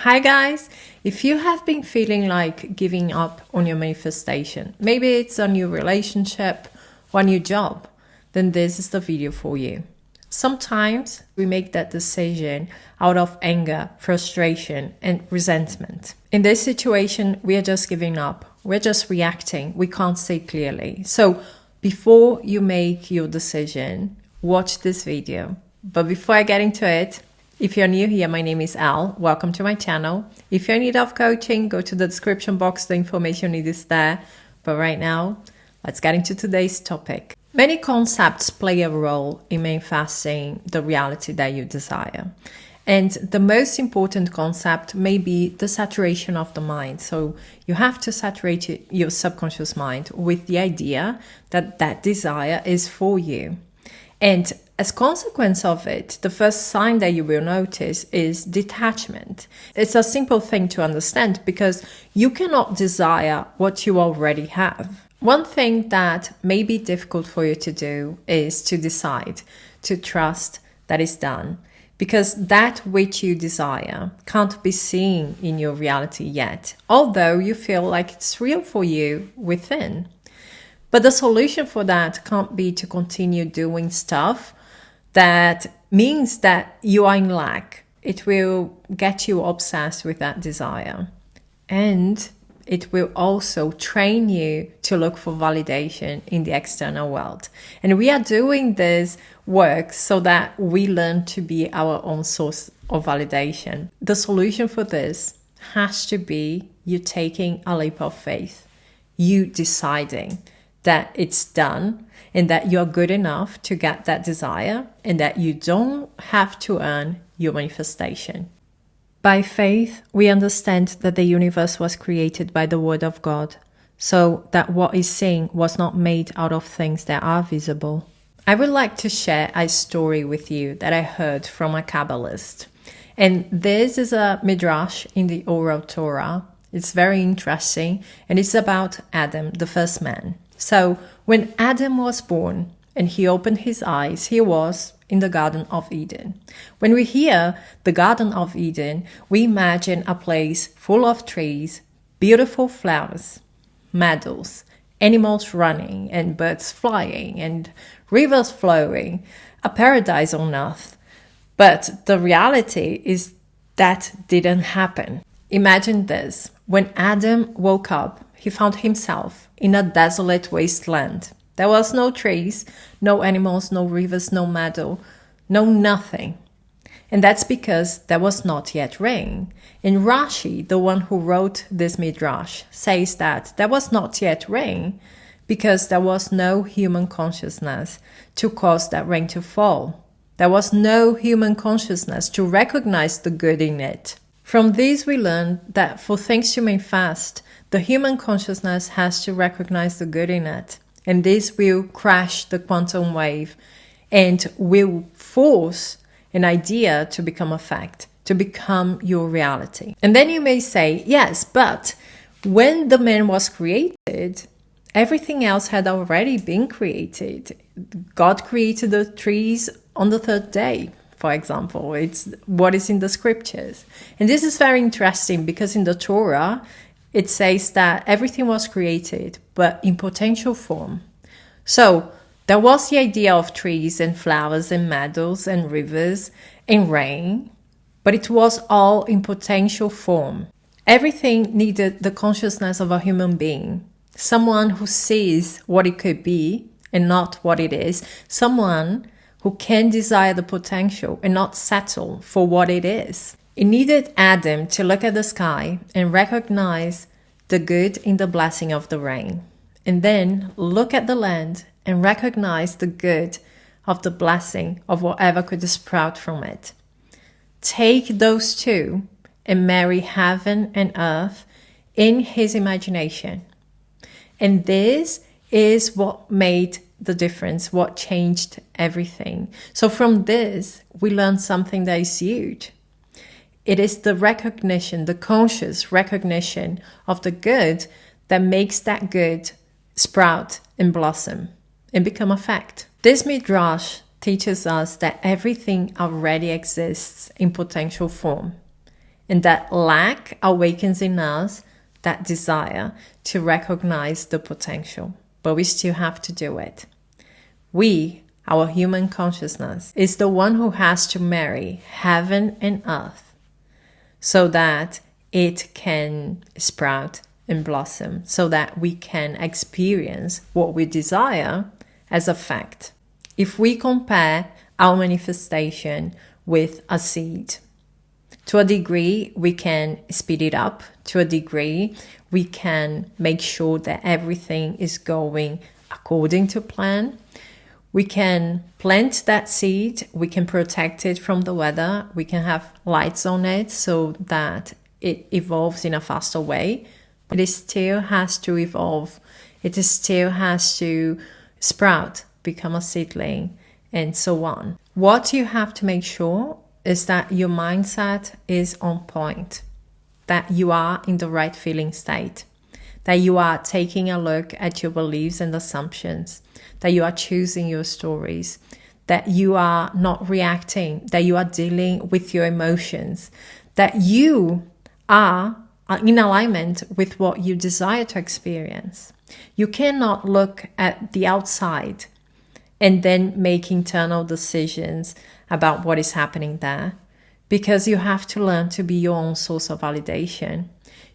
Hi guys! If you have been feeling like giving up on your manifestation, maybe it's a new relationship or a new job, then this is the video for you. Sometimes we make that decision out of anger, frustration, and resentment. In this situation, we are just giving up. We're just reacting. We can't see clearly. So before you make your decision, watch this video. But before I get into it, if you're new here, my name is Al. Welcome to my channel. If you're in need of coaching, go to the description box. The information is there. But right now, let's get into today's topic. Many concepts play a role in manifesting the reality that you desire. And the most important concept may be the saturation of the mind. So you have to saturate your subconscious mind with the idea that that desire is for you. And as a consequence of it, the first sign that you will notice is detachment. It's a simple thing to understand because you cannot desire what you already have. One thing that may be difficult for you to do is to decide, to trust that it's done, because that which you desire can't be seen in your reality yet, although you feel like it's real for you within. But the solution for that can't be to continue doing stuff that means that you are in lack. It will get you obsessed with that desire. And it will also train you to look for validation in the external world. And we are doing this work so that we learn to be our own source of validation. The solution for this has to be you taking a leap of faith, you deciding that it's done and that you're good enough to get that desire and that you don't have to earn your manifestation. By faith, we understand that the universe was created by the word of God, so that what is seen was not made out of things that are visible. I would like to share a story with you that I heard from a Kabbalist. And this is a midrash in the Oral Torah. It's very interesting, and it's about Adam, the first man. So when Adam was born and he opened his eyes, he was in the Garden of Eden. When we hear the Garden of Eden, we imagine a place full of trees, beautiful flowers, meadows, animals running and birds flying and rivers flowing, a paradise on earth. But the reality is that didn't happen. Imagine this. When Adam woke up, he found himself in a desolate wasteland. There was no trees, no animals, no rivers, no meadow, no nothing. And that's because there was not yet rain. And Rashi, the one who wrote this midrash, says that there was not yet rain because there was no human consciousness to cause that rain to fall. There was no human consciousness to recognize the good in it. From this we learn that for things to manifest, the human consciousness has to recognize the good in it. And this will crash the quantum wave and will force an idea to become a fact, to become your reality. And then you may say, yes, but when the man was created, everything else had already been created. God created the trees on the third day, for example. It's what is in the scriptures. And this is very interesting because in the Torah, it says that everything was created, but in potential form. So there was the idea of trees and flowers and meadows and rivers and rain, but it was all in potential form. Everything needed the consciousness of a human being, someone who sees what it could be and not what it is, someone who can desire the potential and not settle for what it is. It needed Adam to look at the sky and recognize the good in the blessing of the rain, and then look at the land and recognize the good of the blessing of whatever could sprout from it. Take those two and marry heaven and earth in his imagination. And this is what made the difference, what changed everything. So from this, we learn something that is huge. It is the recognition, the conscious recognition of the good that makes that good sprout and blossom and become a fact. This midrash teaches us that everything already exists in potential form. And that lack awakens in us that desire to recognize the potential. But we still have to do it. We, our human consciousness, is the one who has to marry heaven and earth so that it can sprout and blossom, so that we can experience what we desire as a fact. If we compare our manifestation with a seed, to a degree, we can speed it up. To a degree, we can make sure that everything is going according to plan. We can plant that seed. We can protect it from the weather. We can have lights on it so that it evolves in a faster way. But it still has to evolve. It still has to sprout, become a seedling, and so on. What you have to make sure is that your mindset is on point, that you are in the right feeling state, that you are taking a look at your beliefs and assumptions, that you are choosing your stories, that you are not reacting, that you are dealing with your emotions, that you are in alignment with what you desire to experience. You cannot look at the outside and then make internal decisions about what is happening there, because you have to learn to be your own source of validation.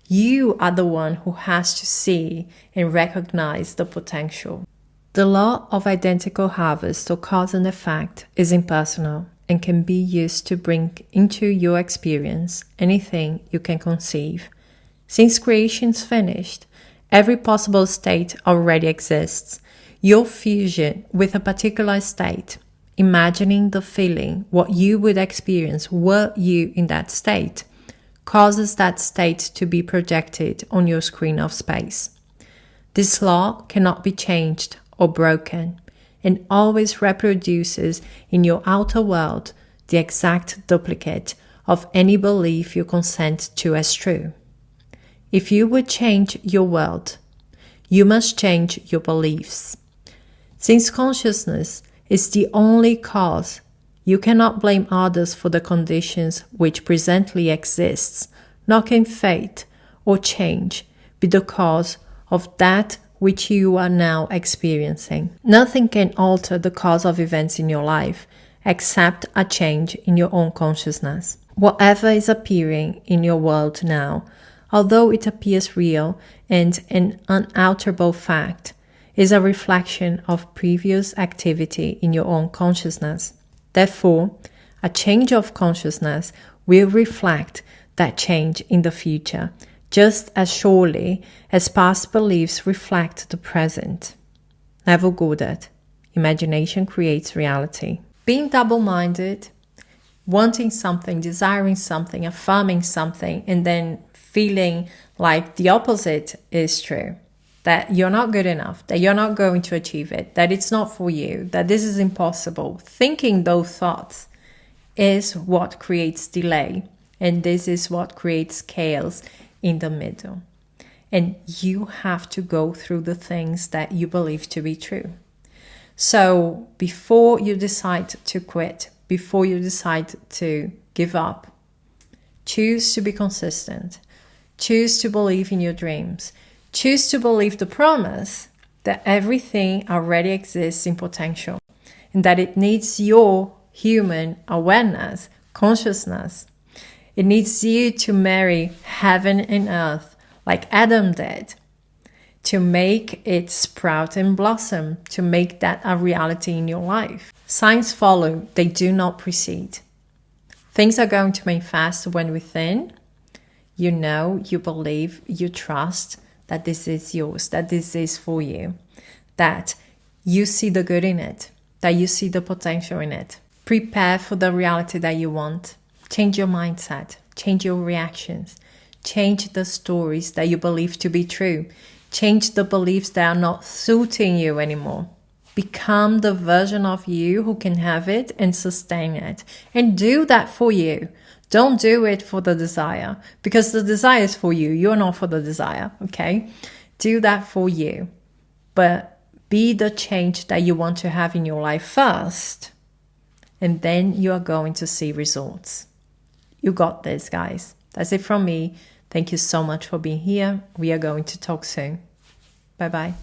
You are the one who has to see and recognize the potential. The law of identical harvest or cause and effect is impersonal and can be used to bring into your experience anything you can conceive. Since creation's finished, every possible state already exists. Your fusion with a particular state, imagining the feeling, what you would experience were you in that state, causes that state to be projected on your screen of space. This law cannot be changed or broken, and always reproduces in your outer world the exact duplicate of any belief you consent to as true. If you would change your world, you must change your beliefs. Since consciousness is the only cause, you cannot blame others for the conditions which presently exists, nor can fate or change be the cause of that which you are now experiencing. Nothing can alter the cause of events in your life except a change in your own consciousness. Whatever is appearing in your world now, although it appears real and an unalterable fact, is a reflection of previous activity in your own consciousness. Therefore, a change of consciousness will reflect that change in the future, just as surely as past beliefs reflect the present. Neville Goddard. Imagination creates reality. Being double-minded, wanting something, desiring something, affirming something, and then feeling like the opposite is true, that you're not good enough, that you're not going to achieve it, that it's not for you, that this is impossible. Thinking those thoughts is what creates delay, and this is what creates chaos in the middle. And you have to go through the things that you believe to be true. So before you decide to quit, before you decide to give up, choose to be consistent. Choose to believe in your dreams. Choose to believe the promise that everything already exists in potential and that it needs your human awareness, consciousness. It needs you to marry heaven and earth like Adam did, to make it sprout and blossom, to make that a reality in your life. Signs follow, they do not precede. Things are going to manifest when within you know, you believe, you trust that this is yours, that this is for you, that you see the good in it, that you see the potential in it. Prepare for the reality that you want. Change your mindset, change your reactions, change the stories that you believe to be true, change the beliefs that are not suiting you anymore. Become the version of you who can have it and sustain it, and do that for you. Don't do it for the desire, because the desire is for you. You're not for the desire, okay? Do that for you. But be the change that you want to have in your life first. And then you are going to see results. You got this, guys. That's it from me. Thank you so much for being here. We are going to talk soon. Bye bye.